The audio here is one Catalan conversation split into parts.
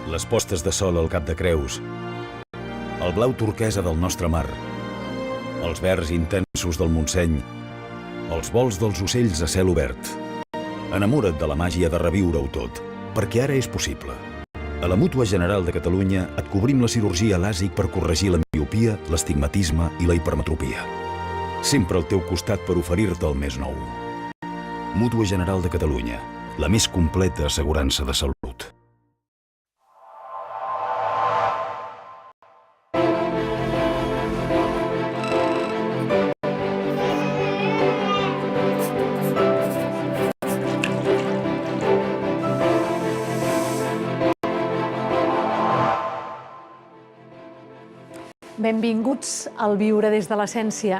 les postes de sol al Cap de Creus, el blau turquesa del nostre mar, els verds intensos del Montseny, els vols dels ocells a cel obert. Enamora't de la màgia de reviure-ho tot, perquè ara és possible. A la Mútua General de Catalunya et cobrim la cirurgia làsic per corregir la miopia, l'estigmatisme i la hipermetropia. Sempre al teu costat per oferir-te el més nou. Mútua General de Catalunya, la més completa assegurança de salut. Benvinguts al Viure des de l'Essència.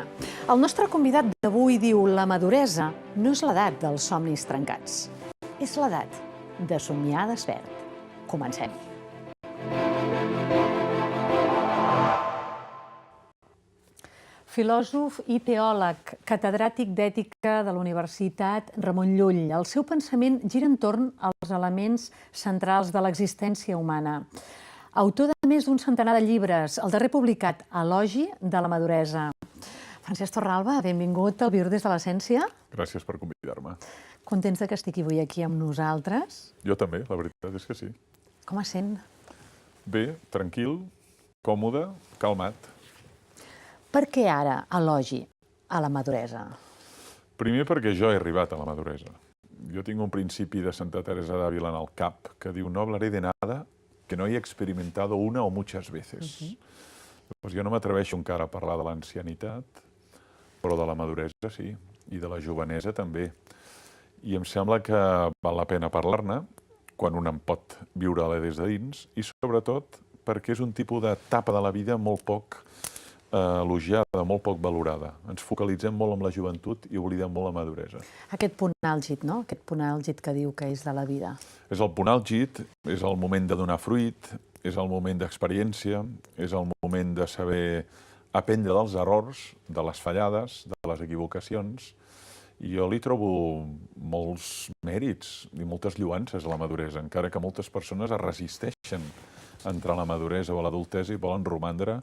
El nostre convidat d'avui diu: la maduresa no és l'edat dels somnis trencats, és l'edat de somiar despert. Comencem. Filòsof i teòleg, catedràtic d'ètica de la Universitat Ramon Llull. El seu pensament gira entorn als elements centrals de l'existència humana. Autor de més d'un centenar de llibres, el darrer publicat, Elogi de la maduresa. Francesc Torralba, benvingut al Viure des de l'Essència. Gràcies per convidar-me. Contents que estigui avui aquí amb nosaltres. Jo també, la veritat és que sí. Com es sent? Bé, tranquil, còmode, calmat. Per què ara elogi a la maduresa? Primer perquè jo he arribat a la maduresa. Jo tinc un principi de Santa Teresa d'Àvila en el cap que diu: no hablaré de nada que no haya experimentado una o muchas veces. Pues jo no m'atreveixo encara a parlar de l'ancianitat, però de la maduresa sí, i de la jovenesa també. I em sembla que val la pena parlar-ne quan un en pot viure-la des de dins, i sobretot perquè és un tipus d'etapa de la vida molt poc elogiada, molt poc valorada. Ens focalitzem molt en la joventut i oblidem molt la maduresa. Aquest punt àlgid, no? Aquest punt àlgid que diu que és de la vida. És el punt àlgid, és el moment de donar fruit, és el moment d'experiència, és el moment de saber aprendre dels errors, de les fallades, de les equivocacions. I jo li trobo molts mèrits i moltes lloances a la maduresa, encara que moltes persones es resisteixen a entrar a la maduresa o a l'adultesa i volen romandre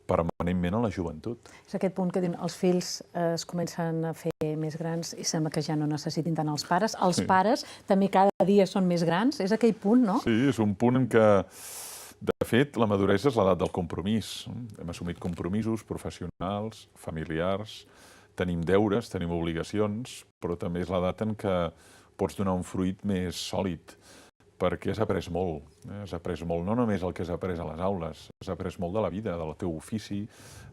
permanentment a la joventut. És aquest punt que diuen els fills es comencen a fer més grans i sembla que ja no necessitin tant els pares. Els pares també cada dia són més grans. És aquell punt, no? Sí, és un punt en què, de fet, la maduresa és l'edat del compromís. Hem assumit compromisos professionals, familiars, tenim deures, tenim obligacions, però també és l'edat en què pots donar un fruit més sòlid, perquè has après molt. Has après molt, no només el que has après a les aules, has après molt de la vida, del teu ofici,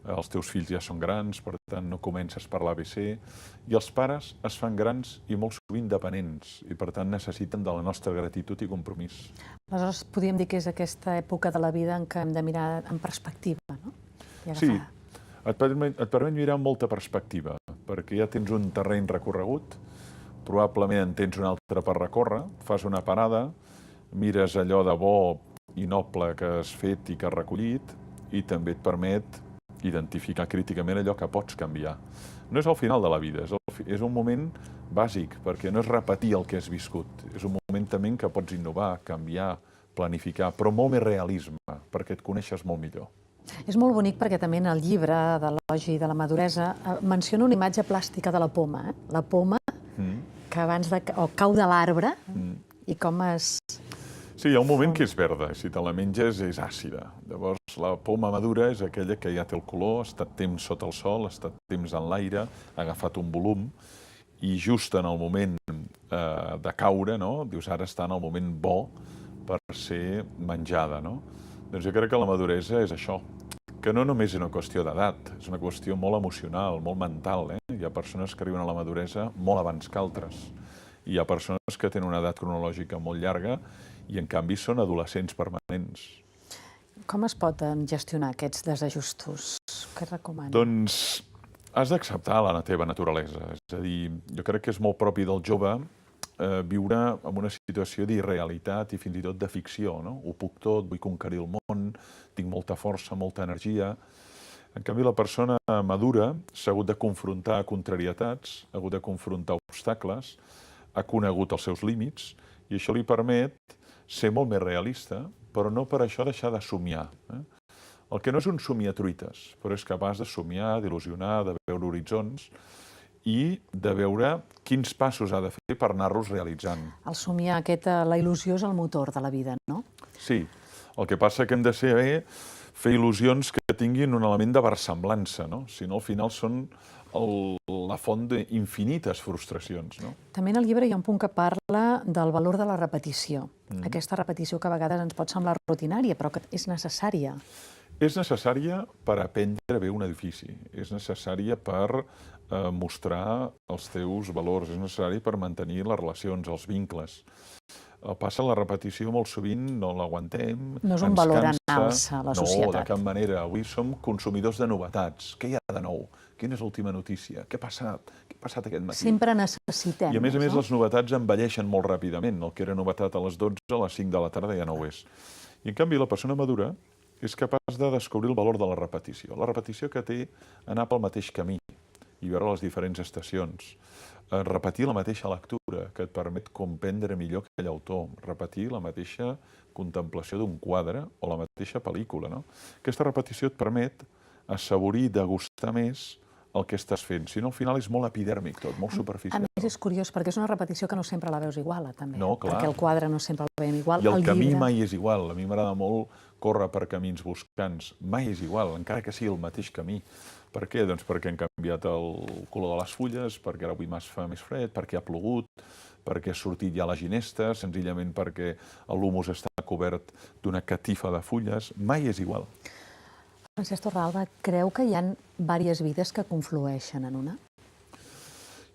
els teus fills ja són grans, per tant no comences per l'ABC, i els pares es fan grans i molt sovint dependents, i per tant necessiten de la nostra gratitud i compromís. Aleshores, podríem dir que és aquesta època de la vida en què hem de mirar en perspectiva, no? Sí, et permet mirar amb molta perspectiva, perquè ja tens un terreny recorregut, probablement en tens un altre per recórrer, fas una parada, mires allò de bo i noble que has fet i que has recollit, i també et permet identificar críticament allò que pots canviar. No és el final de la vida, és un moment bàsic, perquè no és repetir el que has viscut. És un moment també en què pots innovar, canviar, planificar, però molt més realisme, perquè et coneixes molt millor. És molt bonic perquè també en el llibre de l'Elogi de la maduresa menciona una imatge plàstica de la poma. La poma que abans cau de l'arbre i com es... Sí, hi ha un moment que és verda, si te la menges és àcida. Llavors, la poma madura és aquella que ja té el color, ha estat temps sota el sol, ha estat temps en l'aire, ha agafat un volum, i just en el moment de caure, dius, ara està en el moment bo per ser menjada. Doncs jo crec que la maduresa és això, que no només és una qüestió d'edat, és una qüestió molt emocional, molt mental. Hi ha persones que arriben a la maduresa molt abans que altres. Hi ha persones que tenen una edat cronològica molt llarga i, en canvi, són adolescents permanents. Com es poden gestionar aquests desajustos? Què recomanes? Doncs has d'acceptar la teva naturalesa. És a dir, jo crec que és molt propi del jove viure en una situació d'irrealitat i fins i tot de ficció. Ho puc tot, vull conquerir el món, tinc molta força, molta energia. En canvi, la persona madura s'ha hagut de confrontar contrarietats, ha hagut de confrontar obstacles, ha conegut els seus límits i això li permet ser molt més realista, però no per això deixar de somiar. El que no és un somiatruites, però és capaç de somiar, d'il·lusionar, de veure horitzons i de veure quins passos ha de fer per anar-los realitzant. El somiar, la il·lusió és el motor de la vida, no? Sí, el que passa que hem de saber fer il·lusions que tinguin un element de versemblança, no? Si no, al final són la font d'infinites frustracions, no? També en el llibre hi ha un punt que parla del valor de la repetició. Aquesta repetició que a vegades ens pot semblar rutinària, però que és necessària. És necessària per aprendre bé un edifici, és necessària per mostrar els teus valors, és necessari per mantenir les relacions, els vincles. Passa la repetició molt sovint, no l'aguantem, no és un valor en alça a la societat. No, de cap manera. Avui som consumidors de novetats. Què hi ha de nou? Quina és l'última notícia? Què ha passat? Què ha passat aquest matí? Sempre necessitem. I a més, les novetats envelleixen molt ràpidament. El que era novetat a les 12, a les 5 de la tarda ja no ho és. I en canvi, la persona madura és capaç de descobrir el valor de la repetició. La repetició que té anar pel mateix camí i veure les diferents estacions. Repetir la mateixa lectura, que et permet comprendre millor aquell autor. Repetir la mateixa contemplació d'un quadre o la mateixa pel·lícula, no? Aquesta repetició et permet assaborir i degustar més el que estàs fent. Si no, al final és molt epidèrmic tot, molt superficial. A més, és curiós, perquè és una repetició que no sempre la veus igual, també. No, clar. Perquè el quadre no sempre el veiem igual. I el camí mai és igual. A mi m'agrada molt córrer per camins boscants. Mai és igual, encara que sigui el mateix camí. Per què? Doncs perquè han canviat el color de les fulles, perquè ara avui fa més fred, perquè ha plogut, perquè ha sortit ja la ginesta, senzillament perquè l'humus està cobert d'una catifa de fulles. Mai és igual. Francesc Torralba, creu que hi ha diverses vides que conflueixen en una?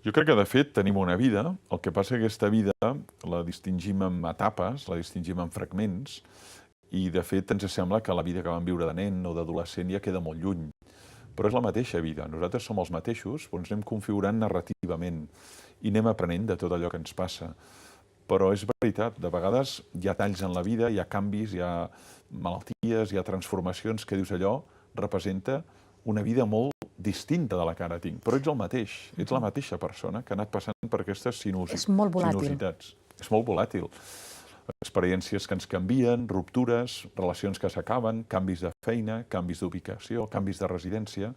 Jo crec que, de fet, tenim una vida. El que passa és que aquesta vida la distingim en etapes, la distingim en fragments, i, de fet, ens sembla que la vida que vam viure de nen o d'adolescent ja queda molt lluny. Però és la mateixa vida. Nosaltres som els mateixos, però ens anem configurant narrativament i anem aprenent de tot allò que ens passa. Però és veritat, de vegades hi ha talls en la vida, hi ha canvis, hi ha malalties, hi ha transformacions que dius allò representa una vida molt distinta de la que ara tinc. Però ets el mateix, ets la mateixa persona que ha anat passant per aquestes sinuositats. És molt volàtil. És molt volàtil. Experiències que ens canvien, ruptures, relacions que s'acaben, canvis de feina, canvis d'ubicació, canvis de residència.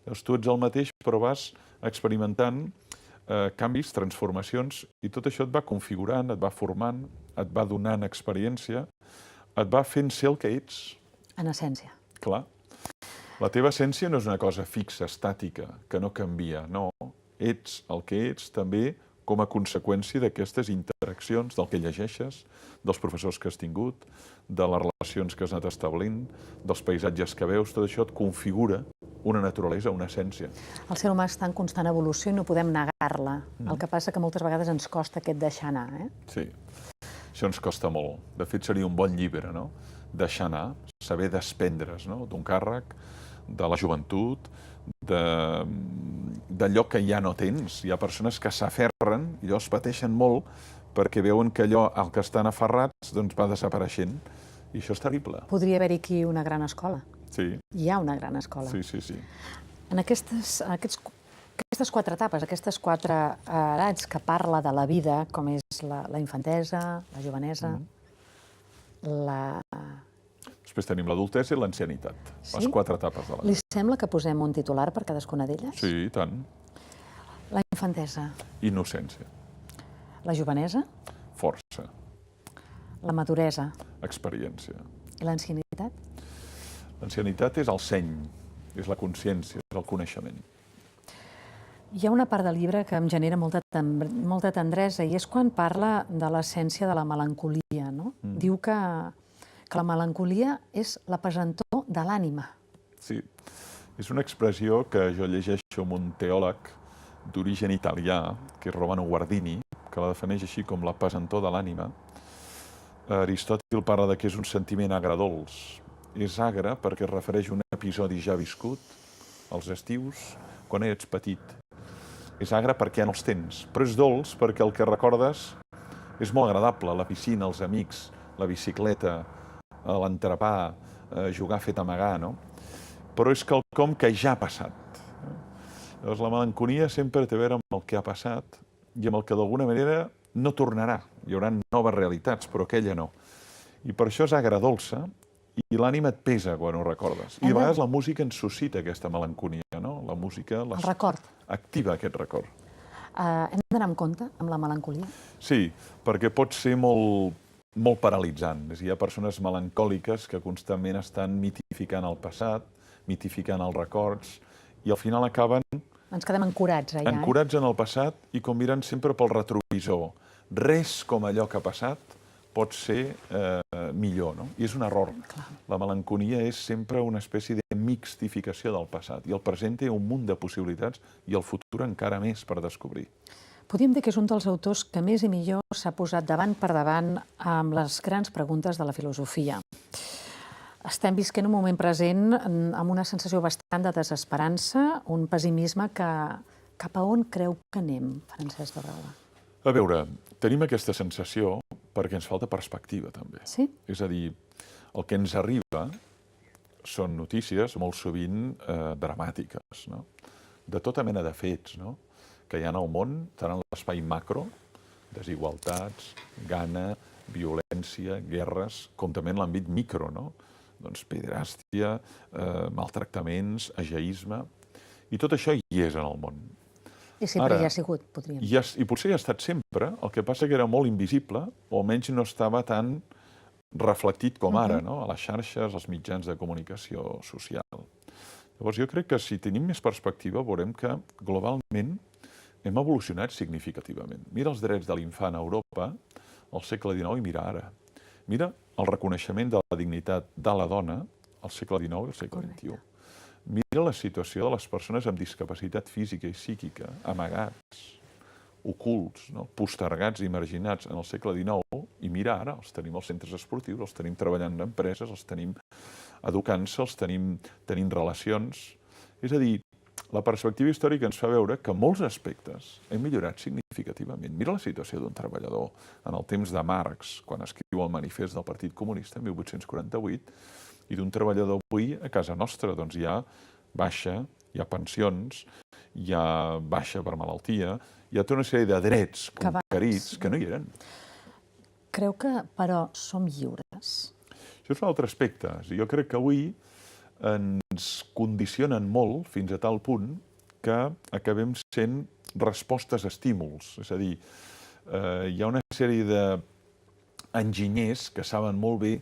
Llavors, tu ets el mateix, però vas experimentant canvis, transformacions, i tot això et va configurant, et va formant, et va donant experiència, et va fent ser el que ets. En essència. Clar. La teva essència no és una cosa fixa, estàtica, que no canvia, no. Ets el que ets també com a conseqüència d'aquestes interaccions, del que llegeixes, dels professors que has tingut, de les relacions que has anat establint, dels paisatges que veus, tot això et configura una naturalesa, una essència. El ser humà està en constant evolució i no podem negar-la. El que passa que moltes vegades ens costa aquest deixar anar, Sí, això ens costa molt. De fet, seria un bon llibre, no? Deixar anar, saber desprendre's, no? D'un càrrec, de la joventut, d'allò que ja no tens. Hi ha persones que s'aferren i llavors pateixen molt perquè veuen que allò al que estan aferrats doncs va desapareixent. I això és terrible. Podria haver-hi aquí una gran escola. Sí. Hi ha una gran escola. Sí. En aquestes 4 etapes, aquestes 4 edats que parla de la vida, com és la infantesa, la jovenesa, Després tenim l'adultesa i l'ancianitat, les 4 etapes de la vida. Li sembla que posem un titular per cadascuna d'elles? Sí, i tant. La infantesa. Innocència. La jovenesa. Força. La maduresa. Experiència. I l'ancianitat? L'ancianitat és el seny, és la consciència, és el coneixement. Hi ha una part del llibre que em genera molta tendresa i és quan parla de l'essència de la melancolia, no? Diu que la melancolia és la pesantor de l'ànima. Sí, és una expressió que jo llegeixo amb un teòleg d'origen italià, que és Romano Guardini, que la defineix així com la pesantor de l'ànima. Aristòtil parla que és un sentiment agredolç. És agre perquè es refereix a un episodi ja viscut, als estius, quan ets petit. És agre perquè ja no els tens, però és dolç perquè el que recordes és molt agradable, la piscina, els amics, la bicicleta, l'entrepà, jugar fet amagar, no? Però és quelcom que ja ha passat. Llavors, la melancolia sempre té a veure amb el que ha passat i amb el que d'alguna manera no tornarà. Hi haurà noves realitats, però aquella no. I per això és agredolça i l'ànima et pesa quan ho recordes. I de vegades la música ens suscita aquesta melancolia, no? La música El record. activa aquest record. Hem d'anar amb compte amb la melancolia? Sí, perquè pot ser molt paralitzant. Hi ha persones melancòliques que constantment estan mitificant el passat, mitificant els records, i al final acaben Ens quedem ancorats allà. ancorats en el passat i com mirant sempre pel retrovisor. Res com allò que ha passat pot ser millor, no? I és un error. La melancolia és sempre una espècie de mixtificació del passat, i el present té un munt de possibilitats i el futur encara més per descobrir. Podríem dir que és un dels autors que més i millor s'ha posat davant per davant amb les grans preguntes de la filosofia. Estem visquent un moment present amb una sensació bastant de desesperança, un pessimisme que cap a on creu que anem, Francesc de Roda? A veure, tenim aquesta sensació perquè ens falta perspectiva, també. Sí? És a dir, el que ens arriba són notícies molt sovint dramàtiques, no? De tota mena de fets, no? Que hi ha al món, tant en l'espai macro, desigualtats, gana, violència, guerres, com també en l'àmbit micro, no? Doncs pederàstia, maltractaments, ageisme... I tot això hi és en el món. I sempre hi ha sigut, podríem dir. I potser hi ha estat sempre, el que passa que era molt invisible, o almenys no estava tan reflectit com ara, no? A les xarxes, als mitjans de comunicació social. Llavors, jo crec que si tenim més perspectiva veurem que globalment hem evolucionat significativament. Mira els drets de l'infant a Europa al segle XIX i mira ara. Mira el reconeixement de la dignitat de la dona al segle XIX i al segle XXI. Mira la situació de les persones amb discapacitat física i psíquica, amagats, ocults, no? Postergats i marginats en el segle XIX, i mira ara, els tenim als centres esportius, els tenim treballant en empreses, els tenim educant-se, els tenim tenint relacions. És a dir, la perspectiva històrica ens fa veure que molts aspectes hem millorat significativament. Mira la situació d'un treballador en el temps de Marx, quan escriu el manifest del Partit Comunista, en 1848, i d'un treballador avui a casa nostra. Doncs hi ha baixa, hi ha pensions, hi ha baixa per malaltia, hi ha tota una sèrie de drets conquerits que no hi eren. Creu que, però, som lliures? Això és un altre aspecte. Jo crec que avui ens condicionen molt fins a tal punt que acabem sent respostes a estímuls. És a dir, hi ha una sèrie d'enginyers que saben molt bé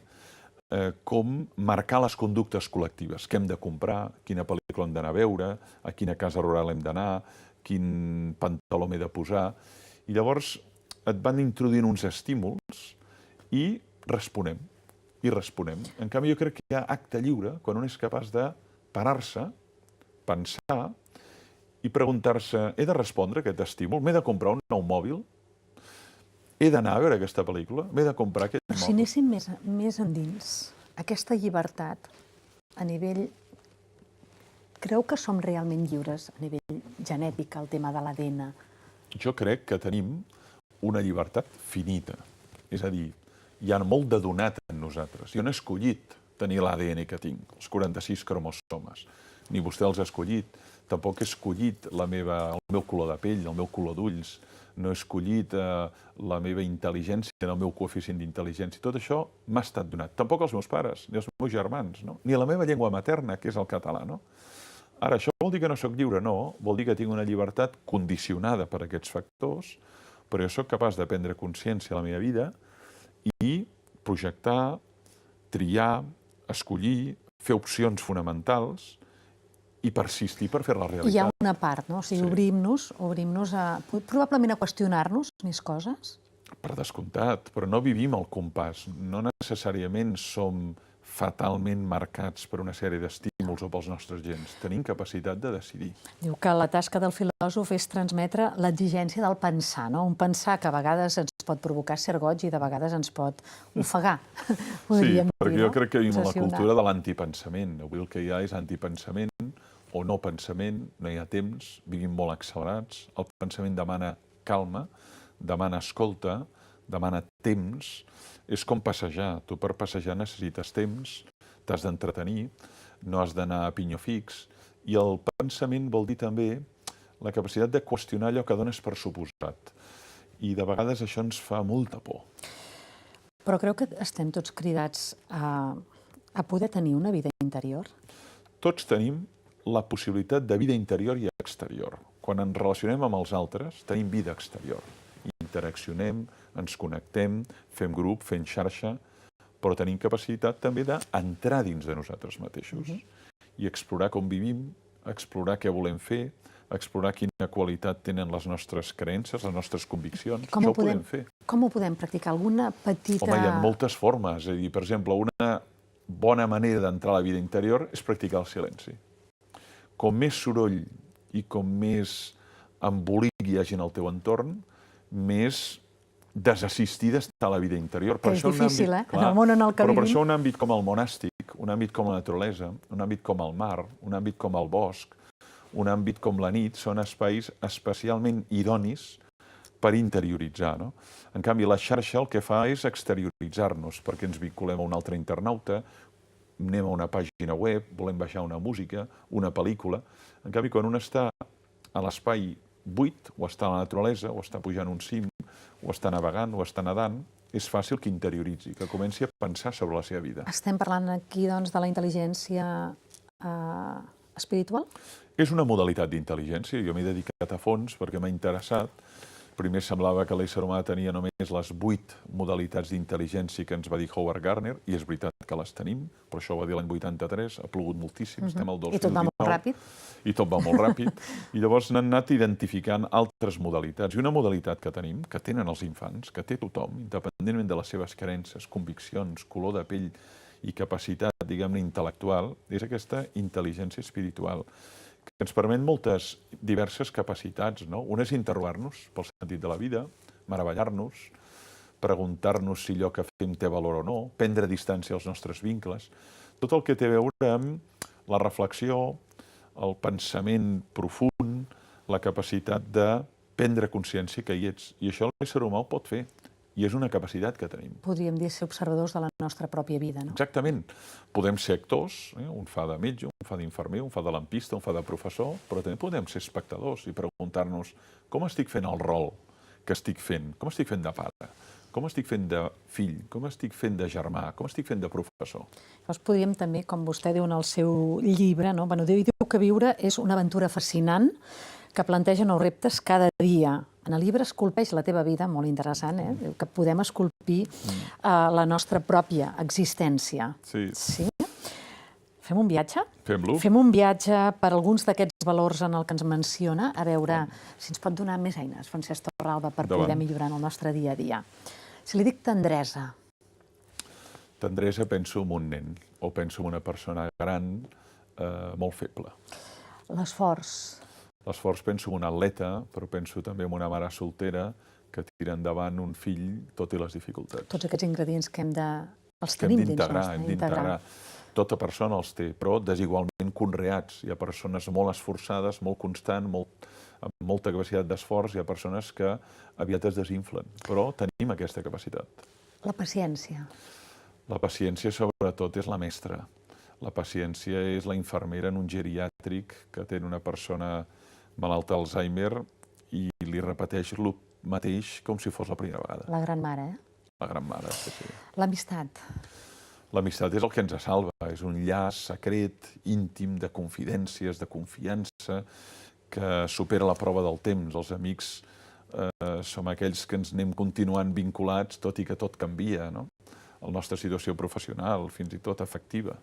com marcar les conductes col·lectives. Què hem de comprar, quina pel·lícula hem d'anar a veure, a quina casa rural hem d'anar, quin pantaló m'he de posar. I llavors et van introduint uns estímuls i responem. En canvi, jo crec que hi ha acte lliure quan un és capaç de parar-se, pensar i preguntar-se: he de respondre a aquest estímul? M'he de comprar un nou mòbil? He d'anar a veure aquesta pel·lícula? M'he de comprar aquest mòbil? Si anéssim més endins, aquesta llibertat a nivell... Creu que som realment lliures a nivell genètic, el tema de l'ADN? Jo crec que tenim una llibertat finita. És a dir, hi ha molt de donat en nosaltres. Jo no he escollit tenir l'ADN que tinc, els 46 cromosomes. Ni vostè els ha escollit. Tampoc he escollit el meu color de pell, el meu color d'ulls. No he escollit la meva intel·ligència, el meu coeficient d'intel·ligència. Tot això m'ha estat donat. Tampoc els meus pares, ni els meus germans, no? Ni la meva llengua materna, que és el català, no? Ara, això vol dir que no sóc lliure? No. Vol dir que tinc una llibertat condicionada per aquests factors, però jo sóc capaç de prendre consciència a la meva vida i projectar, triar, escollir, fer opcions fonamentals i persistir per fer la realitat. Hi ha una part, no? O sigui, obrim-nos a... probablement a qüestionar-nos més coses? Per descomptat, però no vivim al compàs. No necessàriament som fatalment marcats per una sèrie d'estímuls o pels nostres gens. Tenim capacitat de decidir. Diu que la tasca del filòsof és transmetre l'exigència del pensar, no? Un pensar que a vegades ens pot provocar ser goig i de vegades ens pot ofegar, podríem dir, no? Perquè jo crec que vivim en la cultura de l'antipensament. Avui el que hi ha és antipensament o no pensament, no hi ha temps, vivim molt accelerats. El pensament demana calma, demana escolta, demana temps. És com passejar. Tu per passejar necessites temps, t'has d'entretenir, no has d'anar a pinyó fix. I el pensament vol dir també la capacitat de qüestionar allò que dones per suposat. I de vegades això ens fa molta por. Però creu que estem tots cridats a poder tenir una vida interior? Tots tenim la possibilitat de vida interior i exterior. Quan ens relacionem amb els altres, tenim vida exterior. Interaccionem, ens connectem, fem grup, fem xarxa, però tenim capacitat també d'entrar dins de nosaltres mateixos i explorar com vivim, explorar què volem fer, explorar quina qualitat tenen les nostres creences, les nostres conviccions. Això ho podem fer. Com ho podem practicar? Alguna petita... Home, hi ha moltes formes. És a dir, per exemple, una bona manera d'entrar a la vida interior és practicar el silenci. Com més soroll i com més embolic hi hagi en el teu entorn, més desassistida està la vida interior. Que és difícil, en el món en el que vivim. Però per això un àmbit com el monàstic, un àmbit com la naturalesa, un àmbit com el mar, un àmbit com el bosc, un àmbit com la nit, són espais especialment idonis per interioritzar. No? En canvi, la xarxa el que fa és exterioritzar-nos, perquè ens vinculem a un altre internauta, anem a una pàgina web, volem baixar una música, una pel·lícula. En canvi, quan un està a l'espai buit, o està a la naturalesa, o està pujant un cim, o està navegant, o està nedant, és fàcil que interioritzi, que comenci a pensar sobre la seva vida. Estem parlant aquí, doncs, de la intel·ligència espiritual? És una modalitat d'intel·ligència. Jo m'he dedicat a fons perquè m'ha interessat. Primer semblava que l'ésser humà tenia només les 8 modalitats d'intel·ligència que ens va dir Howard Gardner, i és veritat que les tenim, però això ho va dir l'any 83, ha plogut moltíssim, estem al 2019. I tot va molt ràpid. I tot va molt ràpid. I llavors n'han anat identificant altres modalitats. I una modalitat que tenim, que tenen els infants, que té tothom, independentment de les seves creences, conviccions, color de pell i capacitat, diguem-ne, intel·lectual, és aquesta intel·ligència espiritual, que ens permet moltes diverses capacitats, no? Una és interrogar-nos pel sentit de la vida, meravellar-nos, preguntar-nos si allò que fem té valor o no, prendre distància als nostres vincles, tot el que té a veure amb la reflexió, el pensament profund, la capacitat de prendre consciència que hi ets. I això l'ésser humà ho pot fer. I és una capacitat que tenim. Podríem dir ser observadors de la nostra pròpia vida, no? Exactament. Podem ser actors, un fa de metge, un fa d'infermer, un fa de lampista, un fa de professor, però també podem ser espectadors i preguntar-nos com estic fent el rol que estic fent, com estic fent de pare, com estic fent de fill, com estic fent de germà, com estic fent de professor. Llavors podríem també, com vostè diu en el seu llibre, no? Diu que viure és una aventura fascinant que planteja nous reptes cada dia. En el llibre Esculpeix la teva vida, molt interessant, Diu que podem esculpir la nostra pròpia existència. Sí. Fem un viatge? Fem-lo. Fem un viatge per alguns d'aquests valors en el que ens menciona, a veure si ens pot donar més eines, Francesc Torralba, per poder millorar en el nostre dia a dia. Si li dic tendresa. Tendresa penso en un nen, o penso en una persona gran, molt feble. L'esforç. L'esforç penso en un atleta, però penso també en una mare soltera que tira endavant un fill tot i les dificultats. Tots aquests ingredients que els tenim dins nostre. Hem d'integrar. Tota persona els té, però desigualment conreats. Hi ha persones molt esforçades, molt constant, amb molta capacitat d'esforç, hi ha persones que aviat es desinflen, però tenim aquesta capacitat. La paciència. La paciència, sobretot, és la mestra. La paciència és la infermera en un geriàtric que té una persona malalta d'Alzheimer i li repeteix el mateix com si fos la primera vegada. La gran mare, La gran mare, sí. L'amistat. L'amistat és el que ens salva, és un llaç secret, íntim, de confidències, de confiança, que supera la prova del temps. Els amics som aquells que ens anem continuant vinculats, tot i que tot canvia, no? La nostra situació professional, fins i tot afectiva.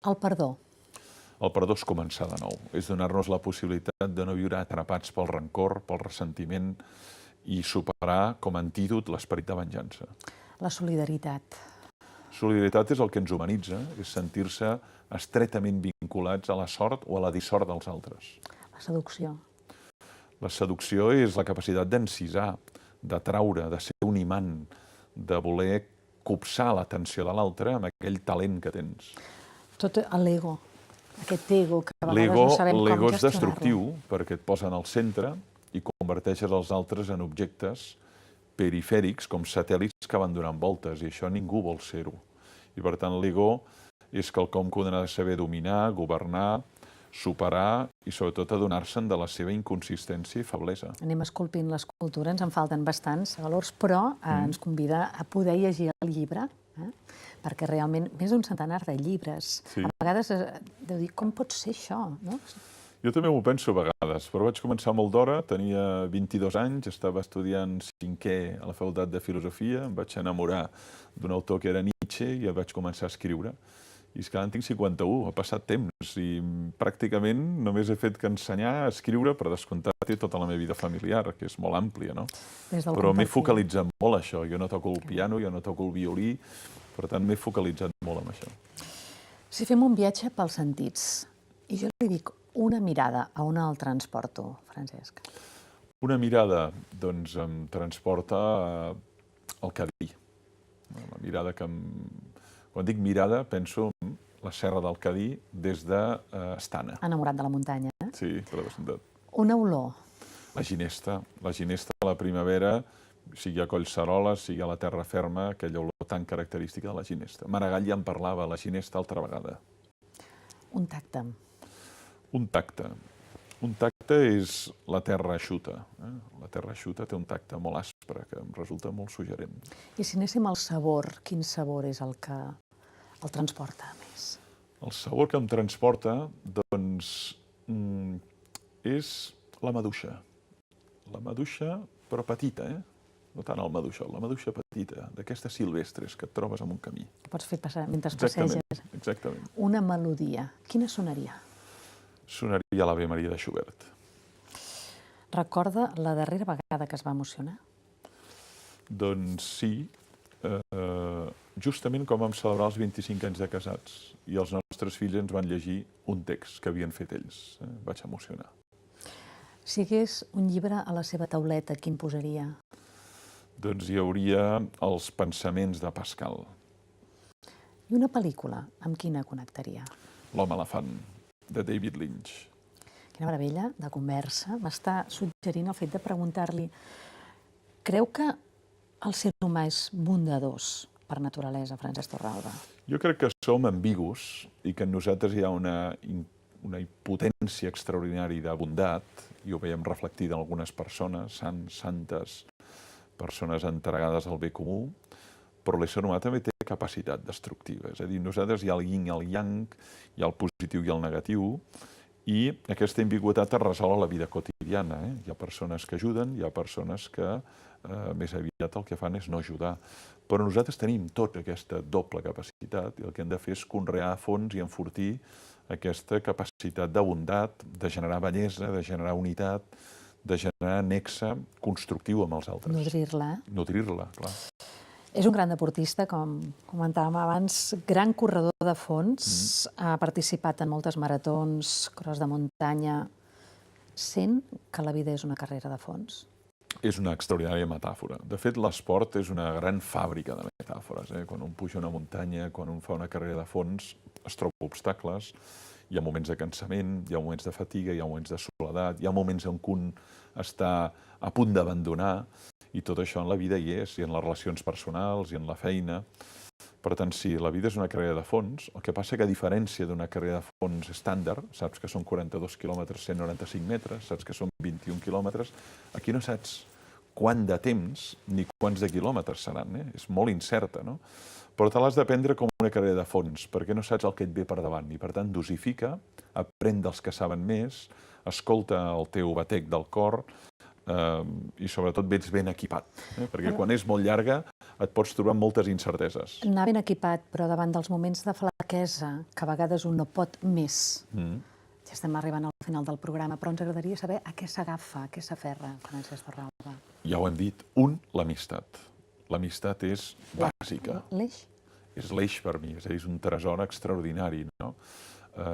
El perdó. El perdó és començar de nou, és donar-nos la possibilitat de no viure atrapats pel rancor, pel ressentiment i superar com a antídot l'esperit de venjança. La solidaritat. Solidaritat és el que ens humanitza, és sentir-se estretament vinculats a la sort o a la dissort dels altres. La seducció. La seducció és la capacitat d'encisar, d'atraure, de ser un imant, de voler copsar l'atenció de l'altre amb aquell talent que tens. Tot l'ego, aquest ego que a vegades no sabem com gestionar-lo. L'ego és destructiu perquè et posa en el centre i converteixes els altres en objectes perifèrics, com satèl·lits que van donant voltes, i això ningú vol ser-ho. I per tant l'ego és quelcom que ha de saber dominar, governar, superar i sobretot adonar-se'n de la seva inconsistència i feblesa. Anem esculpint l'escultura, ens en falten bastants valors, però ens convida a poder llegir el llibre, perquè realment més d'un centenar de llibres. Sí. A vegades deu dir, com pot ser això? No? Jo també m'ho penso a vegades, però vaig començar molt d'hora, tenia 22 anys, estava estudiant 5è a la Facultat de Filosofia, em vaig enamorar d'un autor que era Nietzsche i vaig començar a escriure. I és que ara en tinc 51, ha passat temps i pràcticament només he fet que ensenyar a escriure, per descomptat, i tota la meva vida familiar, que és molt àmplia, no? Però m'he focalitzat molt a això. Jo no toco el piano, jo no toco el violí, per tant m'he focalitzat molt en això. Si fem un viatge pels sentits, i jo li dic una mirada, a on el transporto, Francesc? Una mirada, doncs, em transporta al Cadí. La mirada que quan dic mirada, penso en la Serra del Cadí des d'Estana. Enamorat de la muntanya. Sí, per descomptat. Una olor. La ginesta a la primavera, sigui a Collserola, sigui a la terra ferma, aquella olor tan característica de la ginesta. Maragall ja en parlava, la ginesta altra vegada. Un tacte. Un tacte. Un tacte és la terra eixuta. La terra eixuta té un tacte molt aspre, que em resulta molt suggerent. I si anéssim al sabor, quin sabor és el que el transporta més? El sabor que em transporta, doncs, és la maduixa. La maduixa, però petita, No tant el maduixol, la maduixa petita, d'aquestes silvestres que et trobes en un camí. Que pots fer passar mentre passeges. Exactament. Una melodia. Quina sonaria? Sonaria l'Ave Maria de Schubert. Recorda la darrera vegada que es va emocionar? Doncs sí, justament com vam celebrar els 25 anys de casats i els nostres fills ens van llegir un text que havien fet ells. Vaig emocionar. Si hagués un llibre a la seva tauleta, quin posaria? Doncs hi hauria els pensaments de Pascal. I una pel·lícula, amb quina connectaria? L'home elefant, de David Lynch. Quina meravella de conversa. M'està suggerint el fet de preguntar-li, creu que el ser humà és bondadós per naturalesa, Francesc Torralba? Jo crec que som ambigus i que en nosaltres hi ha una potència extraordinària de bondat, i ho veiem reflectit en algunes persones, sants, santes, persones entregades al bé comú, però l'ésser humà també té capacitat destructiva. És a dir, nosaltres hi ha el yin i el yang, hi ha el positiu i el negatiu, i aquesta ambigüitat es resol a la vida quotidiana. Hi ha persones que ajuden, hi ha persones que més aviat el que fan és no ajudar. Però nosaltres tenim tota aquesta doble capacitat i el que hem de fer és conrear a fons i enfortir aquesta capacitat de bondat, de generar bellesa, de generar unitat, de generar nexe constructiu amb els altres. Nodrir-la. Nodrir-la, clar. És un gran deportista, com comentàvem abans, gran corredor de fons, ha participat en moltes maratons, cros de muntanya. Sent que la vida és una carrera de fons? És una extraordinària metàfora. De fet, l'esport és una gran fàbrica de metàfores. Quan un puja una muntanya, quan un fa una carrera de fons, es troba obstacles, hi ha moments de cansament, hi ha moments de fatiga, hi ha moments de soledat, hi ha moments en què un està a punt d'abandonar, i tot això en la vida hi és, i en les relacions personals, i en la feina. Per tant, sí, la vida és una carrera de fons. El que passa que, a diferència d'una carrera de fons estàndard, saps que són 42 quilòmetres, 195 metres, saps que són 21 quilòmetres, aquí no saps quant de temps ni quants de quilòmetres seran. És molt incerta, no? Però te l'has de prendre com una carrera de fons, perquè no saps el que et ve per davant. I, per tant, dosifica, aprèn dels que saben més, escolta el teu batec del cor i, sobretot, vens ben equipat. Perquè quan és molt llarga et pots trobar amb moltes incerteses. Anar ben equipat, però davant dels moments de flaquesa, que a vegades un no pot més. Ja estem arribant al final del programa, però ens agradaria saber a què s'agafa, a què s'aferra, Francesc Torralba. Ja ho hem dit, l'amistat. L'amistat és bàsica. L'eix? És l'eix per mi, és a dir, és un tresor extraordinari, no?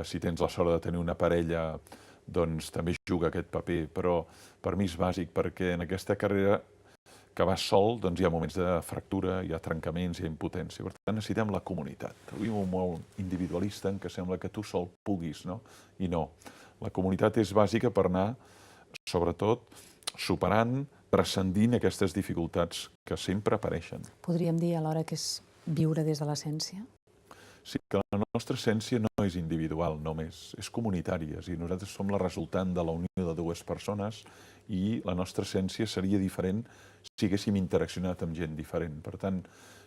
Si tens la sort de tenir una parella, doncs també juga aquest paper, però per mi és bàsic perquè en aquesta carrera que vas sol, doncs hi ha moments de fractura, hi ha trencaments, hi ha impotència. Per tant, necessitem la comunitat. Avui un molt individualista en què sembla que tu sol puguis, no? I no. La comunitat és bàsica per anar, sobretot, superant, transcendint aquestes dificultats que sempre apareixen. Podríem dir alhora que és viure des de l'essència? Sí, que la nostra essència no no és individual només, és comunitària. I nosaltres som la resultant de la unió de dues persones i la nostra essència seria diferent si haguéssim interaccionat amb gent diferent. Per tant,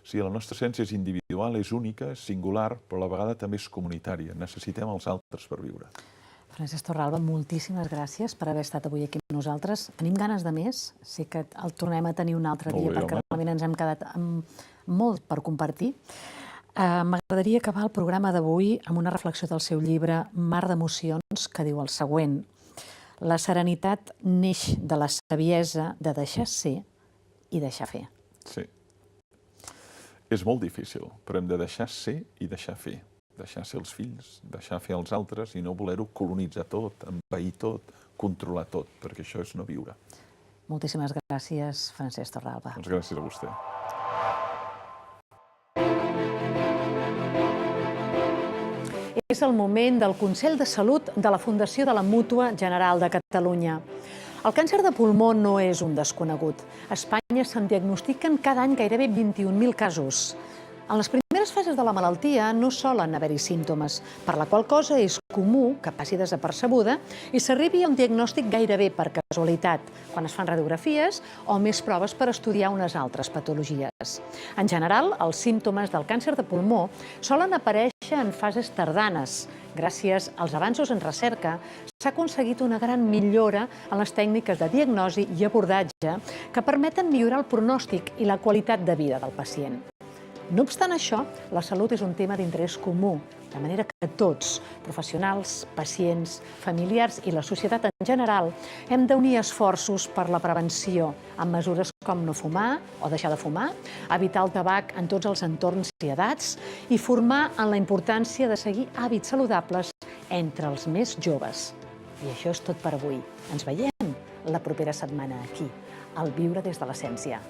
si la nostra essència és individual, és única, és singular, però a la vegada també és comunitària. Necessitem els altres per viure. Francesc Torralba, moltíssimes gràcies per haver estat avui aquí amb nosaltres. Tenim ganes de més, sé que el tornem a tenir un altre dia, perquè realment ens hem quedat amb molt per compartir. M'agradaria acabar el programa d'avui amb una reflexió del seu llibre Mar d'emocions, que diu el següent: la serenitat neix de la saviesa de deixar ser i deixar fer. Sí. És molt difícil, però hem de deixar ser i deixar fer. Deixar ser els fills, deixar fer els altres i no voler-ho colonitzar tot, envair tot, controlar tot, perquè això és no viure. Moltíssimes gràcies, Francesc Torralba. Doncs gràcies a vostè. És el moment del Consell de Salut de la Fundació de la Mútua General de Catalunya. El càncer de pulmó no és un desconegut. A Espanya se'n diagnostiquen cada any gairebé 21.000 casos. En les primeres fases de la malaltia no solen haver-hi símptomes, per la qual cosa és comú que passi desapercebuda i s'arribi a un diagnòstic gairebé per casualitat, quan es fan radiografies o més proves per estudiar unes altres patologies. En general, els símptomes del càncer de pulmó solen aparèixer en fases tardanes. Gràcies als avanços en recerca, s'ha aconseguit una gran millora en les tècniques de diagnosi i abordatge que permeten millorar el pronòstic i la qualitat de vida del pacient. No obstant això, la salut és un tema d'interès comú, de manera que tots, professionals, pacients, familiars i la societat en general, hem d'unir esforços per la prevenció, amb mesures com no fumar o deixar de fumar, evitar el tabac en tots els entorns i edats i formar en la importància de seguir hàbits saludables entre els més joves. I això és tot per avui. Ens veiem la propera setmana aquí, al Viure des de l'Essència.